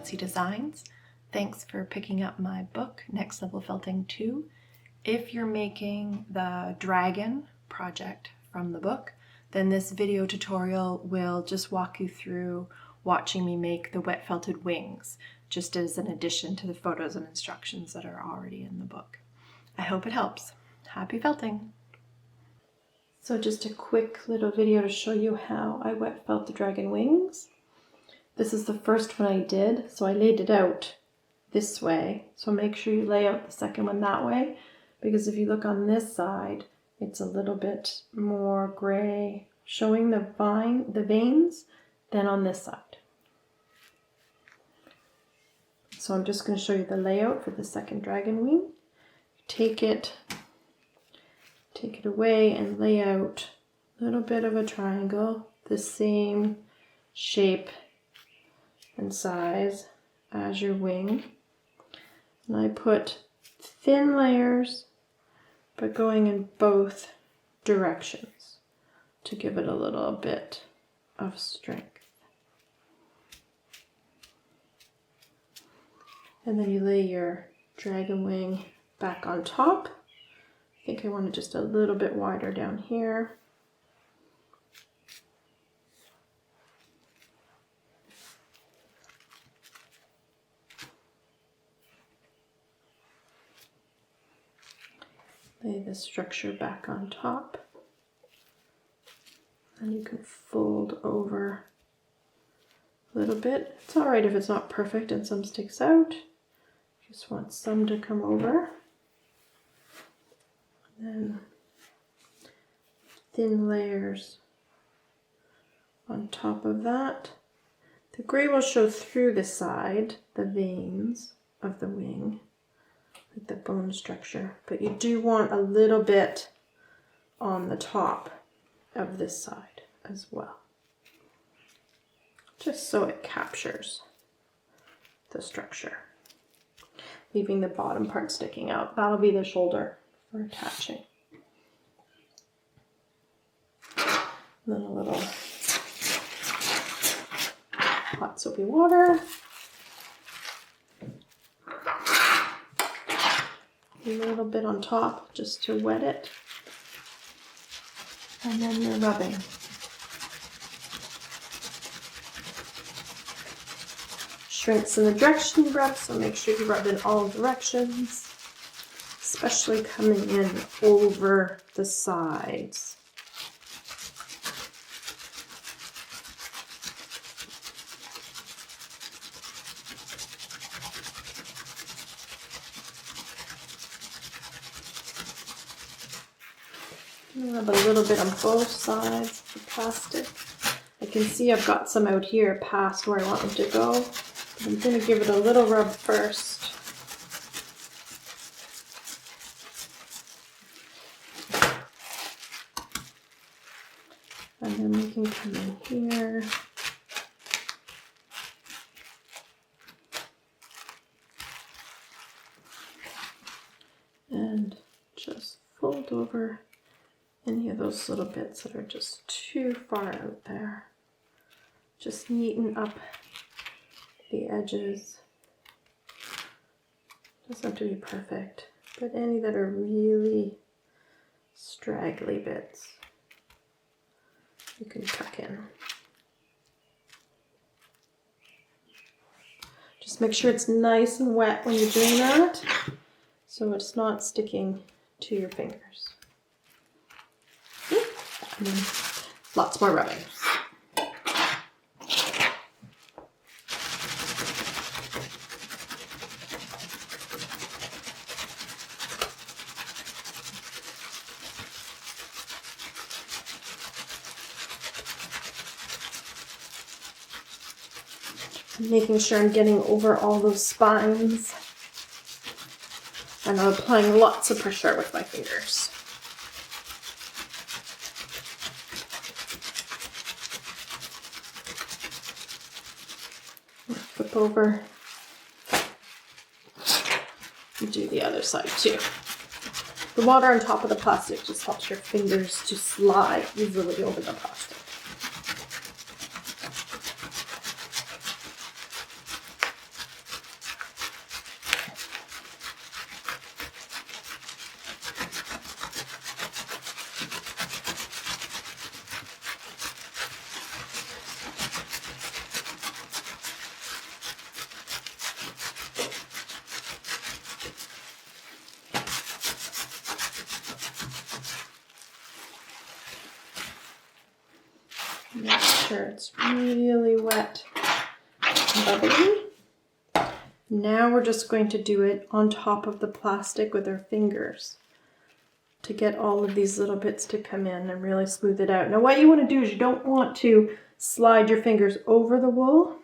nan.c designs. Thanks for picking up my book, Next Level Felting 2. If you're making the dragon project from the book, then this video tutorial will just walk you through watching me make the wet felted wings, just as an addition to the photos and instructions that are already in the book. I hope it helps. Happy felting! So just a quick little video to show you how I wet felt the dragon wings. This is the first one I did, so I laid it out this way. So make sure you lay out the second one that way, because if you look on this side, it's a little bit more gray, showing the veins, than on this side. So I'm just going to show you the layout for the second dragon wing. Take it away and lay out a little bit of a triangle, the same shape and size as your wing. And I put thin layers, but going in both directions to give it a little bit of strength. And then you lay your dragon wing back on top. I think I want it just a little bit wider down here. Lay the structure back on top. And you can fold over a little bit. It's all right if it's not perfect and some sticks out. Just want some to come over. Then thin layers on top of that. The gray will show through the side, the veins of the wing, like the bone structure, but you do want a little bit on the top of this side as well, just so it captures the structure, leaving the bottom part sticking out. That'll be the shoulder for attaching. And then a little hot soapy water. A little bit on top just to wet it. And then you're rubbing. Shrinks in the direction you rub, so make sure you rub in all directions, especially coming in over the sides. Rub a little bit on both sides of the plastic. I can see I've got some out here past where I want them to go. But I'm going to give it a little rub first. And then we can come in here. And just fold over any of those little bits that are just too far out there. Just neaten up the edges. Doesn't have to be perfect, but any that are really straggly bits, you can tuck in. Just make sure it's nice and wet when you're doing that, so it's not sticking to your fingers. And then lots more rubbing. Making sure I'm getting over all those spines. And I'm applying lots of pressure with my fingers. Flip over. And do the other side too. The water on top of the plastic just helps your fingers to slide easily over the plastic. Make sure it's really wet and bubbly. Now we're just going to do it on top of the plastic with our fingers to get all of these little bits to come in and really smooth it out. Now what you want to do is you don't want to slide your fingers over the wool.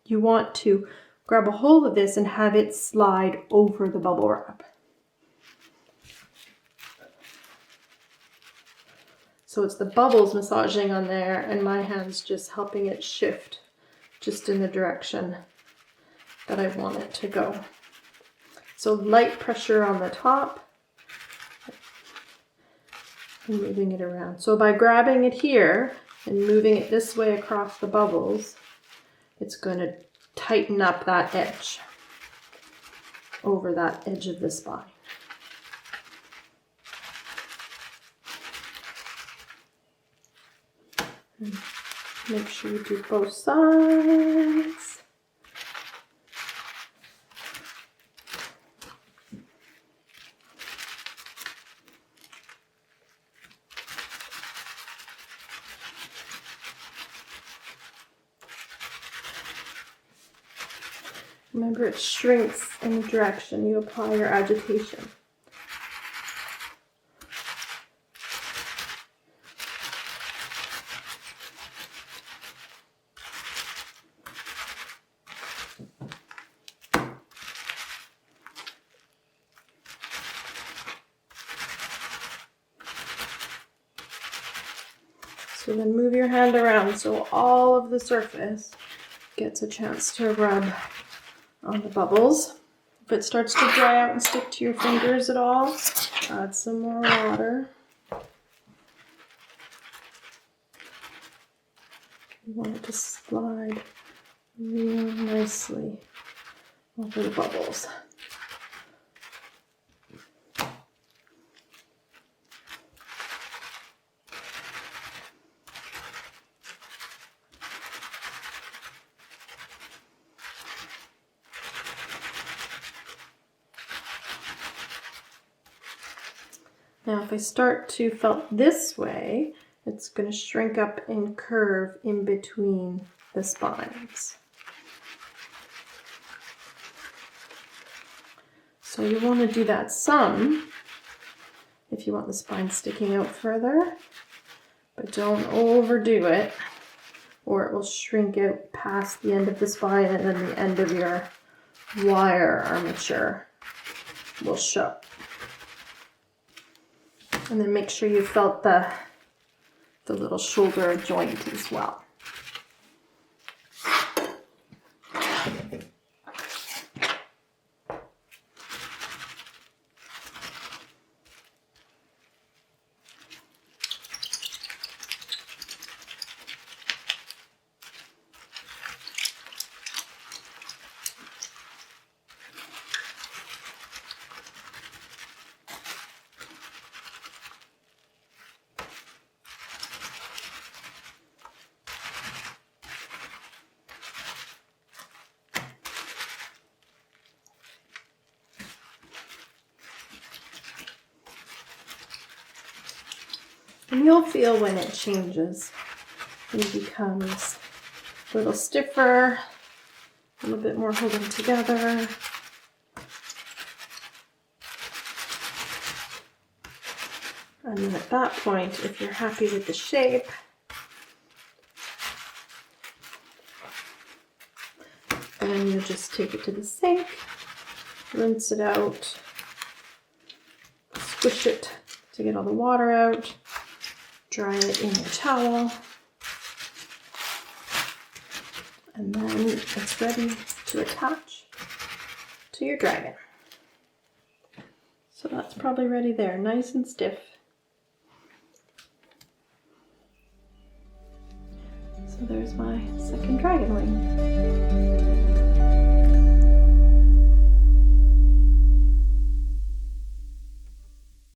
You want to grab a hold of this and have it slide over the bubble wrap. So it's the bubbles massaging on there and my hand's just helping it shift just in the direction that I want it to go. So light pressure on the top and moving it around. So by grabbing it here and moving it this way across the bubbles, it's going to tighten up that edge over that edge of the spine. And make sure you do both sides. Remember, it shrinks in the direction you apply your agitation. So then move your hand around so all of the surface gets a chance to rub on the bubbles. If it starts to dry out and stick to your fingers at all, add some more water. You want it to slide real nicely over the bubbles. Now if I start to felt this way, it's going to shrink up and curve in between the spines. So you want to do that some if you want the spine sticking out further, but don't overdo it or it will shrink out past the end of the spine and then the end of your wire armature will show. And then make sure you felt the little shoulder joint as well. And you'll feel when it changes. It becomes a little stiffer, a little bit more holding together. And then at that point, if you're happy with the shape, then you just take it to the sink, rinse it out, squish it to get all the water out. Dry it in your towel, and then it's ready to attach to your dragon. So that's probably ready there, nice and stiff. So there's my second dragon wing.